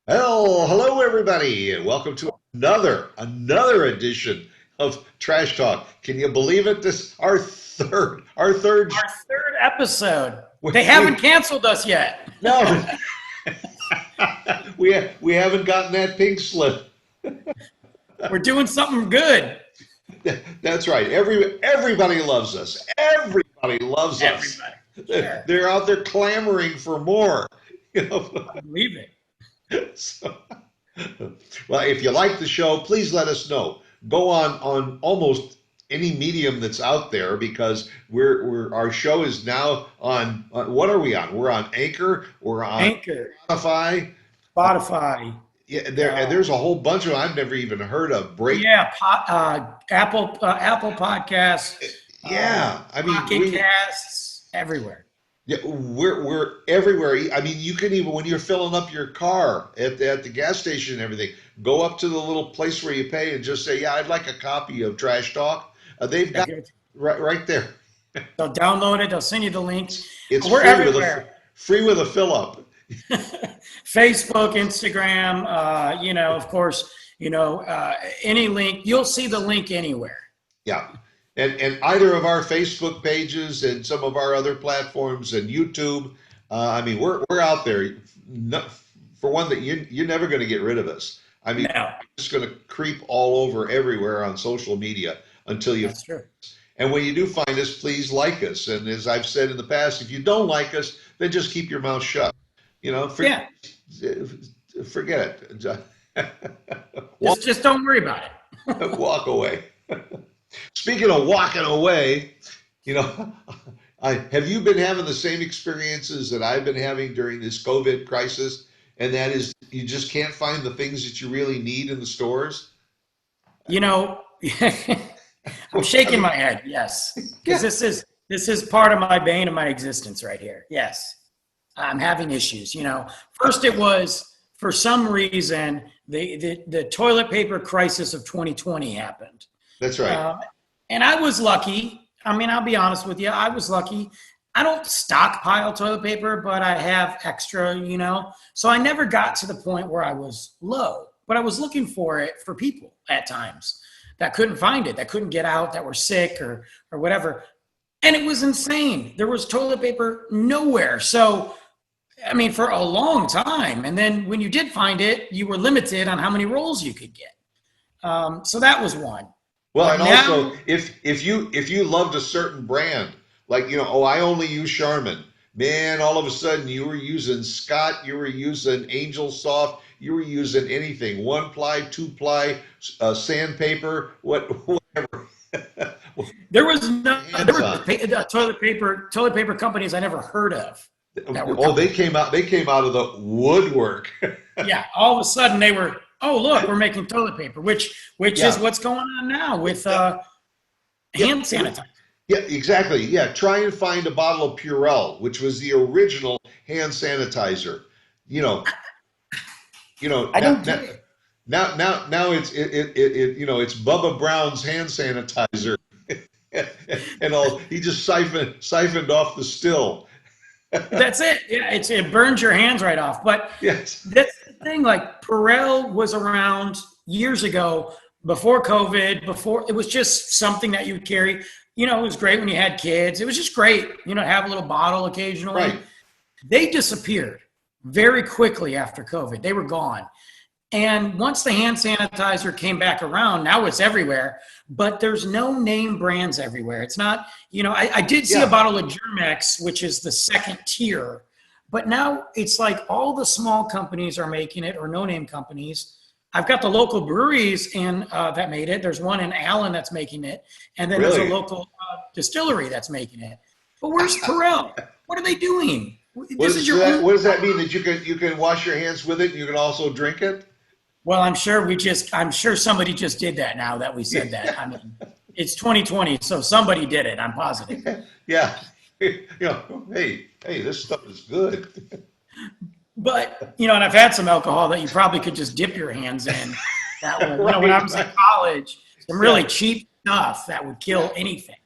Well, hello everybody, and welcome to another edition of Trash Talk. Can you believe it? This our third. Our third episode. We, They haven't we canceled us yet. no, we haven't gotten that pink slip. We're doing something good. That's right. Everybody loves us. Everybody loves us. Everybody. Sure. They're out there clamoring for more. You know. I believe it. So, well, if you like the show, please let us know. Go on almost any medium that's out there because we're our show is now on what are we on? We're on Anchor, we're on Anchor, Spotify. Spotify. Yeah, there's a whole bunch of them I've never even heard of. Yeah, Apple Podcasts. Yeah, I mean Pocket Casts, everywhere. yeah, we're everywhere. I mean, you can even when you're filling up your car at the gas station and everything, go up to the little place where you pay and just say, "Yeah, I'd like a copy of Trash Talk." They've got it right there. They'll download it. They'll send you the link. It's We're free everywhere. free with a fill up. Facebook, Instagram. Of course, any link. You'll see the link anywhere. Yeah. And either of our Facebook pages and some of our other platforms and YouTube, I mean, we're out there. No, for one, that you're never going to get rid of us. I mean, No, it's just going to creep all over everywhere on social media until you. that's true. And when you do find us, please like us. And as I've said in the past, if you don't like us, then just keep your mouth shut. You know, Yeah. forget it. Just don't worry about it. Walk away. Speaking of walking away, you know, have you been having the same experiences that I've been having during this COVID crisis? And that is, you just can't find the things that you really need in the stores. You know, I'm I shaking mean, my head. Yes, because yeah, this is part of my bane of my existence right here. Yes, I'm having issues. First it was for some reason the toilet paper crisis of 2020 happened, that's right. uh, and I was lucky. I mean, I'll be honest with you. I was lucky. I don't stockpile toilet paper, but I have extra. So I never got to the point where I was low, but I was looking for it for people at times that couldn't find it, that couldn't get out, that were sick or whatever. And it was insane. There was toilet paper nowhere. So, I mean, for a long time. And then when you did find it, you were limited on how many rolls you could get. So that was one. Well, But and now, also if you loved a certain brand, like oh, I only use Charmin. Man, all of a sudden you were using Scott, you were using Angel Soft, you were using anything, one ply, two ply, sandpaper, whatever. there was no, there Hands were on. toilet paper companies I never heard of that were Oh, coming. they came out of the woodwork. Yeah, all of a sudden they were, oh, look, we're making toilet paper, which is Yeah, what's going on now with yeah, hand sanitizer. yeah, exactly. Yeah, try and find a bottle of Purell, which was the original hand sanitizer. You know, I now, don't now, get it. now it's Bubba Brown's hand sanitizer, and all he just siphoned off the still. That's it. Yeah, it burns your hands right off. But Yes, that's the thing. Like Perel was around years ago, before COVID. Before it was just something that you would carry. It was great when you had kids. It was just great. Have a little bottle occasionally. right. They disappeared very quickly after COVID. They were gone. And once the hand sanitizer came back around, now it's everywhere, but there's no name brands everywhere. It's not, I did see a Yeah, bottle of Germex, which is the second tier, but now it's like all the small companies are making it or no name companies. I've got the local breweries that made it. There's one in Allen that's making it. And then there's a really. local distillery that's making it. But where's Perel? What are they doing? What This is is your that? own. What does that mean that you can wash your hands with it and you can also drink it? Well, I'm sure somebody just did that now that we said that. I mean, it's 2020, so somebody did it. I'm positive. Yeah. Hey, this stuff is good. But, and I've had some alcohol that you probably could just dip your hands in. That would, when I Right. was in college, some really Yeah. cheap stuff that would kill anything.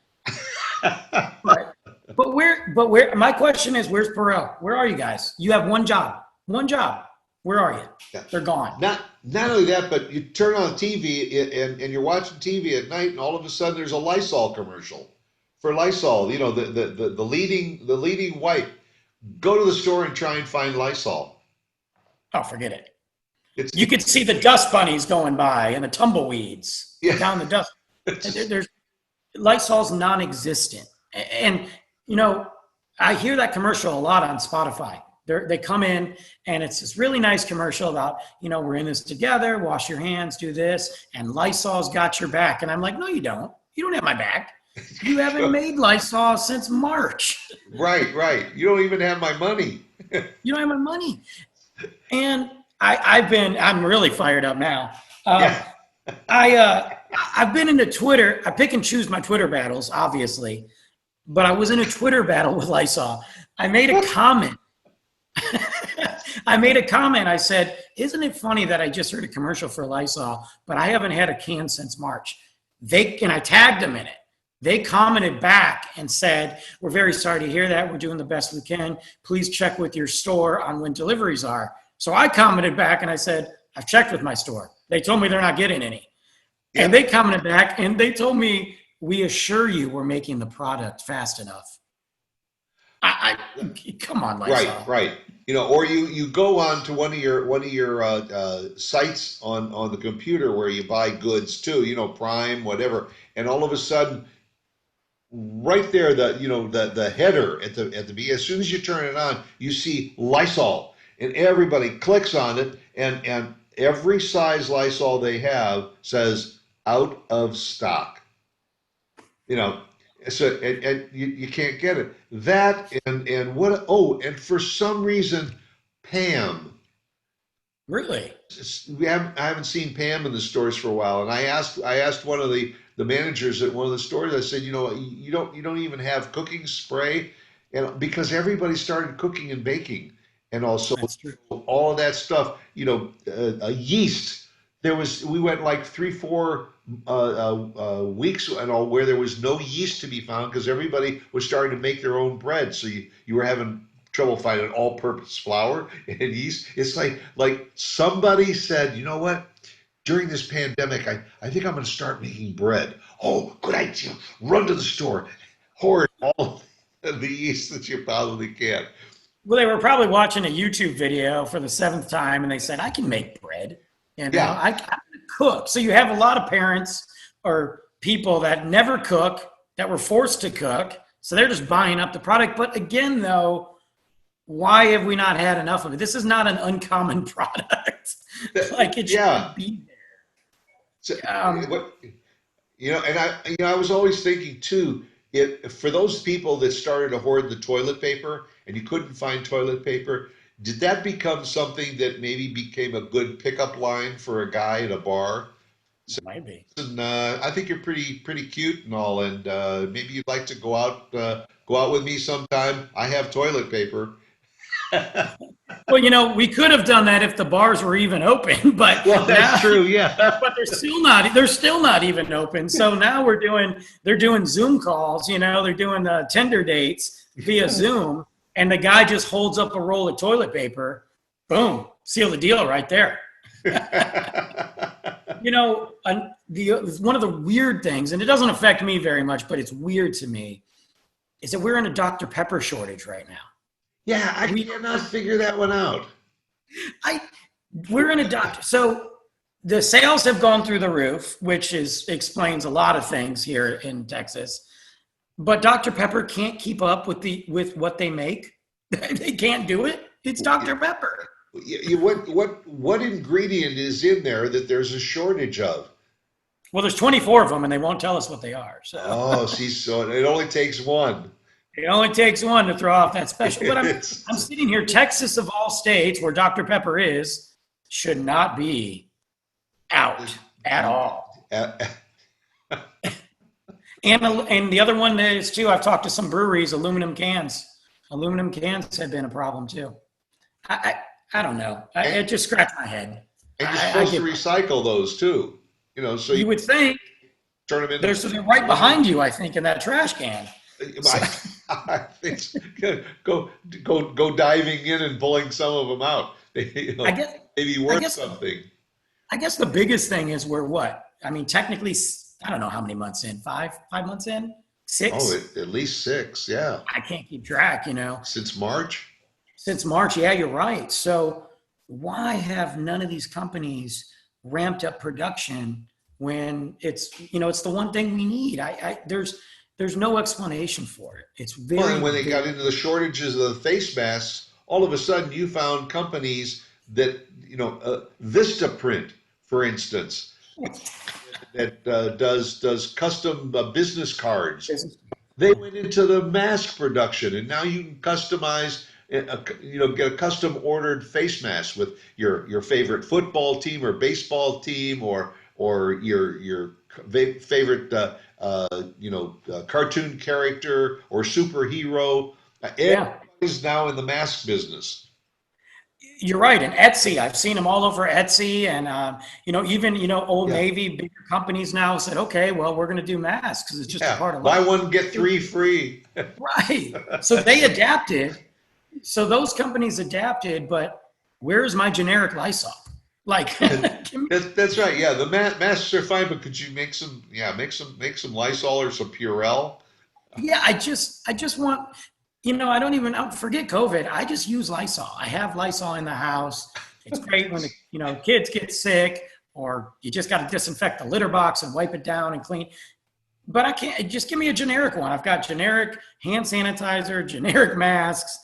But, my question is, where's Perel? Where are you guys? You have one job. One job. Where are you? Yeah. They're gone. Not only that, but you turn on TV and you're watching TV at night, and all of a sudden there's a Lysol commercial for Lysol. You know, the leading wipe. Go to the store and try and find Lysol. Oh, forget it. It's You could see the dust bunnies going by and the tumbleweeds yeah. down the dust. There's Lysol's non-existent. And you know, I hear that commercial a lot on Spotify. They come in and it's this really nice commercial about, you know, we're in this together, wash your hands, do this, and Lysol's got your back. And I'm like, no, you don't. You don't have my back. You haven't made Lysol since March. Right. You don't even have my money. You don't have my money. And I'm really fired up now. Yeah. I've been into Twitter. I pick and choose my Twitter battles, obviously, but I was in a Twitter battle with Lysol. I made a comment. I said, isn't it funny that I just heard a commercial for Lysol, but I haven't had a can since March? And I tagged them in it. They commented back and said, we're very sorry to hear that. We're doing the best we can. Please check with your store on when deliveries are. So I commented back and I said, I've checked with my store. They told me they're not getting any. Yeah. And they commented back and they told me, we assure you we're making the product fast enough. Come on, Lysol. Right. You know, or you go on to one of your sites on the computer where you buy goods too, you know, Prime, whatever, and all of a sudden, right there, the header at the beginning, as soon as you turn it on, you see Lysol, and everybody clicks on it, and every size Lysol they have says out of stock. You know. So and you can't get it. That and what? Oh, and for some reason, Pam. Really? I haven't seen Pam in the stores for a while, and I asked one of the managers at one of the stores. I said, you know, you don't even have cooking spray, and because everybody started cooking and baking, and also all of that stuff. You know, yeast. We went like 3-4 weeks and all where there was no yeast to be found because everybody was starting to make their own bread. So you were having trouble finding all-purpose flour and yeast. It's like somebody said, you know what? During this pandemic, I think I'm going to start making bread. Oh, good idea. Run to the store, hoard all of the yeast that you probably can. Well, they were probably watching a YouTube video for the 7th time, and they said, I can make bread. And Yeah. I cook. So you have a lot of parents or people that never cook, that were forced to cook. So they're just buying up the product. But again, though, why have we not had enough of it? This is not an uncommon product. Like it should be there. So, and I was always thinking too, for those people that started to hoard the toilet paper and you couldn't find toilet paper, did that become something that maybe became a good pickup line for a guy at a bar? So, might be. And I think you're pretty cute and all, and maybe you'd like to go out with me sometime. I have toilet paper. Well, you know, we could have done that if the bars were even open, but that's true, yeah. But they're still not even open. So now they're doing Zoom calls. You know, they're doing Tinder dates via Zoom. And the guy just holds up a roll of toilet paper, boom, seal the deal right there. You know, one of the weird things, and it doesn't affect me very much, but it's weird to me, is that we're in a Dr. Pepper shortage right now. Yeah, I cannot figure that one out. We're in a doctor. So the sales have gone through the roof, which explains a lot of things here in Texas. But Dr. Pepper can't keep up with what they make. They can't do it. It's Dr. Pepper. What ingredient is in there that there's a shortage of? Well, there's 24 of them, and they won't tell us what they are. So. Oh, see, so it only takes one. It only takes one to throw off that special. But I'm sitting here, Texas of all states, where Dr. Pepper is, should not be out at all. And the other one is too, I've talked to some breweries, aluminum cans. Aluminum cans have been a problem too. I don't know. It just scratched my head. And you're supposed to recycle those too. You know, so you would think turn them into. They're right behind you, I think, in that trash can. I think go diving in and pulling some of them out. you I know, guess, maybe I worth guess, something. I guess the biggest thing is we're what? I mean, technically, I don't know how many months in. 5 months in, Oh, 6. at least six, yeah, I can't keep track. since March. Since March. Yeah, you're right. So why have none of these companies ramped up production when it's the one thing we need? There's no explanation for it. It's Well, very, and when they very got into the shortages of the face masks, all of a sudden you found companies that, Vistaprint, for instance, that does custom business cards. They went into the mask production, and now you can customize, get a custom ordered face mask with your favorite football team or baseball team, or your favorite cartoon character or superhero. yeah. Everybody's now in the mask business. You're right. And Etsy, I've seen them all over Etsy, and even Old Yeah, Navy, bigger companies now said, okay, well, we're going to do masks because it's just a yeah. part of life. Buy one get three free. Right. So they adapted. So those companies adapted, but where's my generic Lysol? Like, give me, That's right. Yeah, the masks are fine, but could you make some? Yeah, make some Lysol or some Purell. yeah, I just want, I don't even forget COVID. I just use Lysol. I have Lysol in the house. It's great when the kids get sick, or you just got to disinfect the litter box and wipe it down and clean. But I can't just give me a generic one. I've got generic hand sanitizer, generic masks,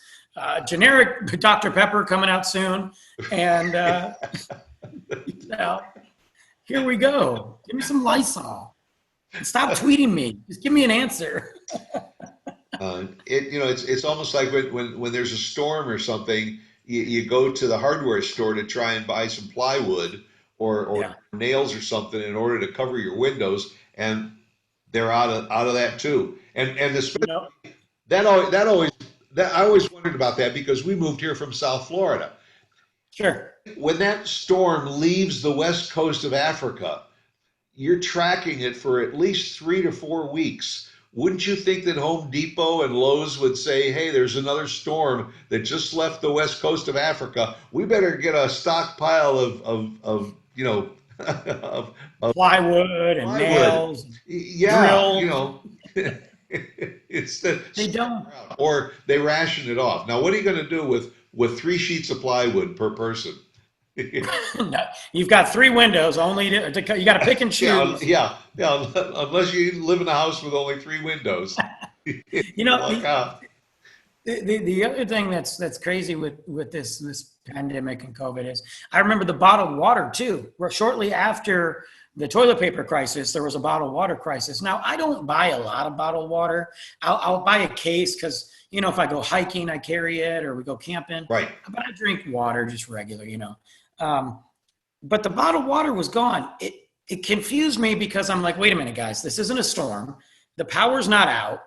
generic Dr. Pepper coming out soon, and you know, here we go. Give me some Lysol. And stop tweeting me. Just give me an answer. It's almost like when there's a storm or something, you go to the hardware store to try and buy some plywood or Yeah. nails or something in order to cover your windows, and they're out of that too. And You know, that I always wondered about that because we moved here from South Florida. sure. When that storm leaves the west coast of Africa, you're tracking it for at least 3 to 4 weeks. Wouldn't you think that Home Depot and Lowe's would say, hey, there's another storm that just left the west coast of Africa. We better get a stockpile of of, of Plywood and plywood. nails, Yeah, drills. it's the They don't. or they ration it off. Now, what are you going to do with 3 sheets of plywood per person? No, you've got 3 windows only you got to pick and Yeah, choose. yeah, yeah. Unless you live in a house with only 3 windows, You you know, luck out. the other thing that's crazy with this pandemic and COVID is I remember the bottled water too. Where shortly after the toilet paper crisis, there was a bottled water crisis. Now I don't buy a lot of bottled water. I'll buy a case because if I go hiking, I carry it, or we go camping. Right. But I drink water just regular. Um, but the bottled water was gone. It confused me because I'm like, wait a minute, guys, this isn't a storm. The power's not out.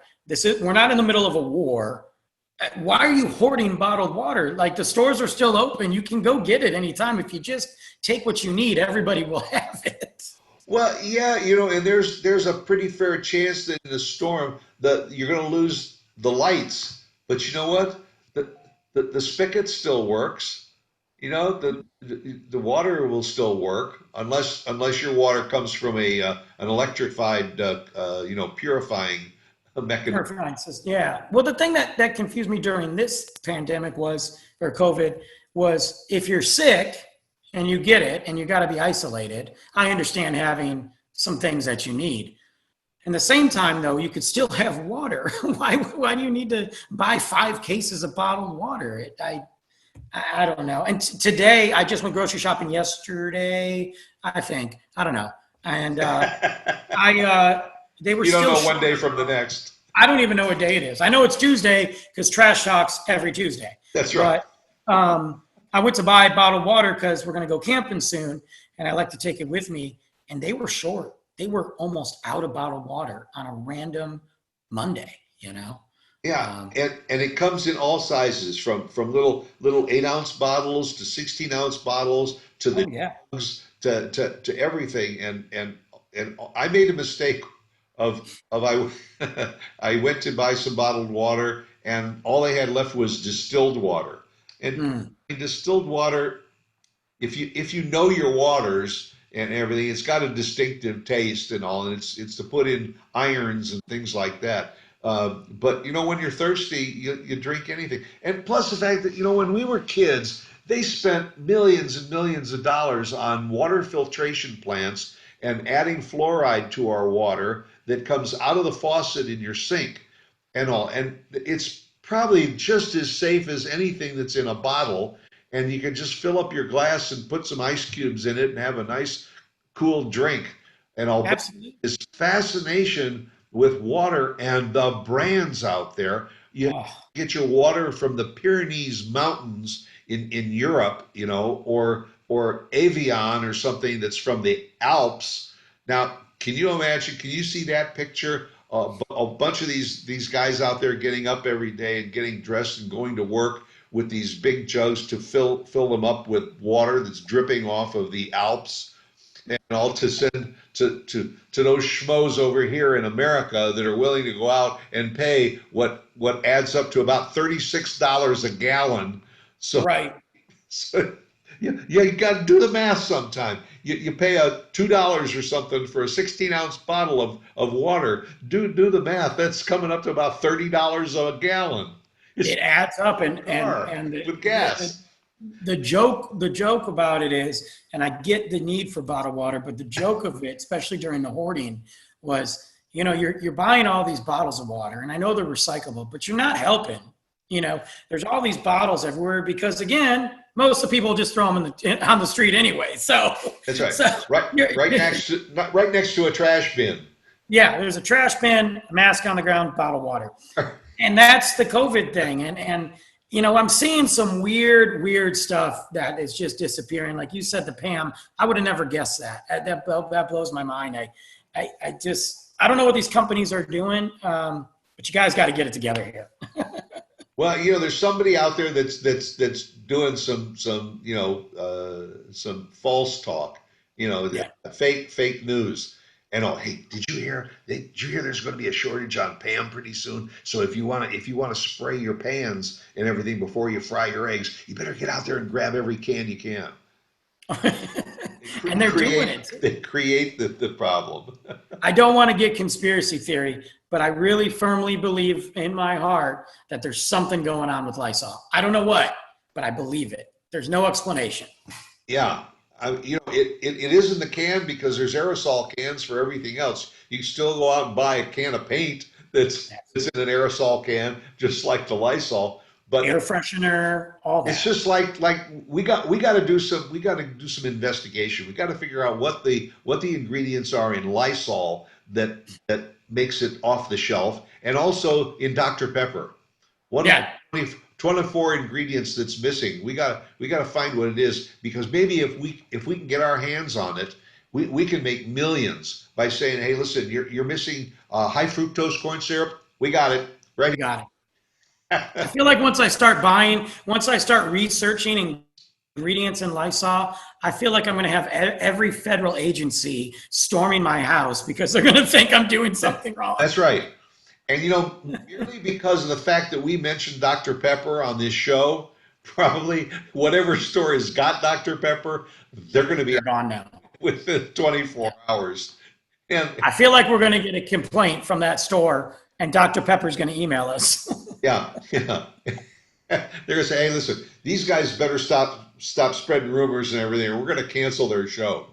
We're not in the middle of a war. Why are you hoarding bottled water? Like the stores are still open. You can go get it anytime. If you just take what you need, everybody will have it. Well, yeah, and there's a pretty fair chance that in a storm that you're going to lose the lights. But you know what? The spigot still works. The water will still work unless your water comes from an electrified purifying mechanism. Perfect. Yeah. Well, the thing that confused me during this pandemic or COVID, was if you're sick and you get it and you got to be isolated, I understand having some things that you need. In the same time, though, you could still have water. Why do you need to buy 5 cases of bottled water? I don't know. And today, I just went grocery shopping yesterday, I think. I don't know. And they were You don't still know one short. day from the next. I don't even know what day it is. I know it's Tuesday because trash talks every Tuesday. That's right. But I went to buy bottled water because we're going to go camping soon, and I like to take it with me. And they were short. They were almost out of bottled water on a random Monday. Yeah, Um, and it comes in all sizes, from little 8-ounce bottles to 16-ounce bottles to the oh yeah. jugs to everything. And I made a mistake of I I went to buy some bottled water, and all they had left was distilled water. And Mm. distilled water, if you know your waters and everything, it's got a distinctive taste and all, and it's to put in irons and things like that. But when you're thirsty, you drink anything. And plus the fact that when we were kids, they spent millions and millions of dollars on water filtration plants and adding fluoride to our water that comes out of the faucet in your sink and all. And it's probably just as safe as anything that's in a bottle. And you can just fill up your glass and put some ice cubes in it and have a nice cool drink. And all Absolutely. this fascination with water and the brands out there. You Oh, get your water from the Pyrenees Mountains in Europe, or Evian or something that's from the Alps. Now, can you imagine? Can you see that picture? A bunch of these guys out there getting up every day and getting dressed and going to work with these big jugs to fill them up with water that's dripping off of the Alps, and all to send to those schmoes over here in America that are willing to go out and pay what adds up to about $36 a gallon. So, right. so you got to do the math sometime. You pay $2 or something for a 16-ounce bottle of water. Do the math. That's coming up to about $30 a gallon. It's It adds up, and car and with the, gas. the joke about it is, and I get the need for bottled water, but the joke of it, especially during the hoarding, was you're buying all these bottles of water, and I know they're recyclable, but you're not helping. There's all these bottles everywhere because, again, most of the people just throw them on the street anyway. So That's right. so Right, you're, right next to a trash bin. yeah, there's a trash bin, a mask on the ground, bottled water. And that's the COVID thing. And I'm seeing some weird stuff that is just disappearing. Like you said, the Pam, I would have never guessed that. That blows my mind. I don't know what these companies are doing, but you guys got to get it together here. Well, there's somebody out there that's doing some false talk, Yeah. fake news. And hey, did you hear there's going to be a shortage on Pam pretty soon? So if you want to spray your pans and everything before you fry your eggs, you better get out there and grab every can you can. And they're doing it. They create the problem. I don't want to get conspiracy theory, but I really firmly believe in my heart that there's something going on with Lysol. I don't know what, but I believe it. There's no explanation. Yeah. It is in the can because there's aerosol cans for everything else. You can still go out and buy a can of paint that's in an aerosol can, just like the Lysol. But Air freshener, all it's that. just like we got to do some investigation. We got to figure out what the ingredients are in Lysol that makes it off the shelf, and also in Dr. Pepper. What are Yeah, the 24 ingredients that's missing? We got to find what it is, because maybe if we can get our hands on it, we can make millions by saying, hey, listen, you're missing high fructose corn syrup. We got it right we got it. I feel like once I start researching ingredients in Lysol, I feel like I'm going to have every federal agency storming my house because they're going to think I'm doing something wrong. That's right. And merely because of the fact that we mentioned Dr. Pepper on this show, probably whatever store has got Dr. Pepper, they're going to be They're out gone now. within 24 hours. And I feel like we're going to get a complaint from that store, and Dr. Pepper's going to email us. yeah, yeah. They're going to say, hey, listen, these guys better stop spreading rumors and everything, or we're going to cancel their show.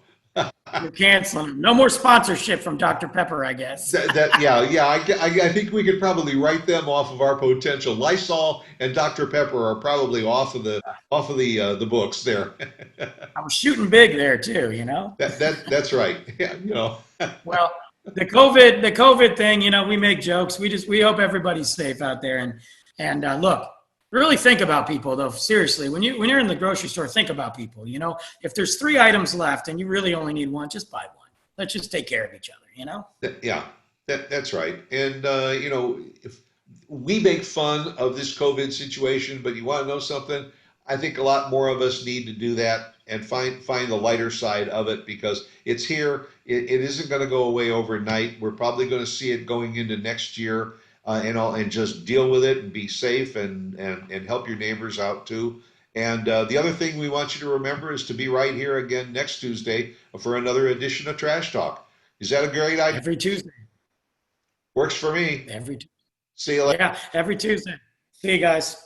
We're canceling. No more sponsorship from Dr. Pepper, I guess. Yeah. I think we could probably write them off of our potential. Lysol and Dr. Pepper are probably off of the books there. I was shooting big there too, That's right. Yeah, Well, the COVID thing, we make jokes. We hope everybody's safe out there, and look, really think about people though. Seriously, when you're in the grocery store, think about people. If there's 3 items left and you really only need one, just buy one. Let's just take care of each other. Yeah, that's right. And if we make fun of this COVID situation, but you want to know something, I think a lot more of us need to do that and find the lighter side of it, because it's here. It isn't going to go away overnight. We're probably going to see it going into next year, and just deal with it and be safe and help your neighbors out too. And the other thing we want you to remember is to be right here again next Tuesday for another edition of Trash Talk. Is that a great idea? Every Tuesday. Works for me. Every See you later. Yeah, every Tuesday. See you guys.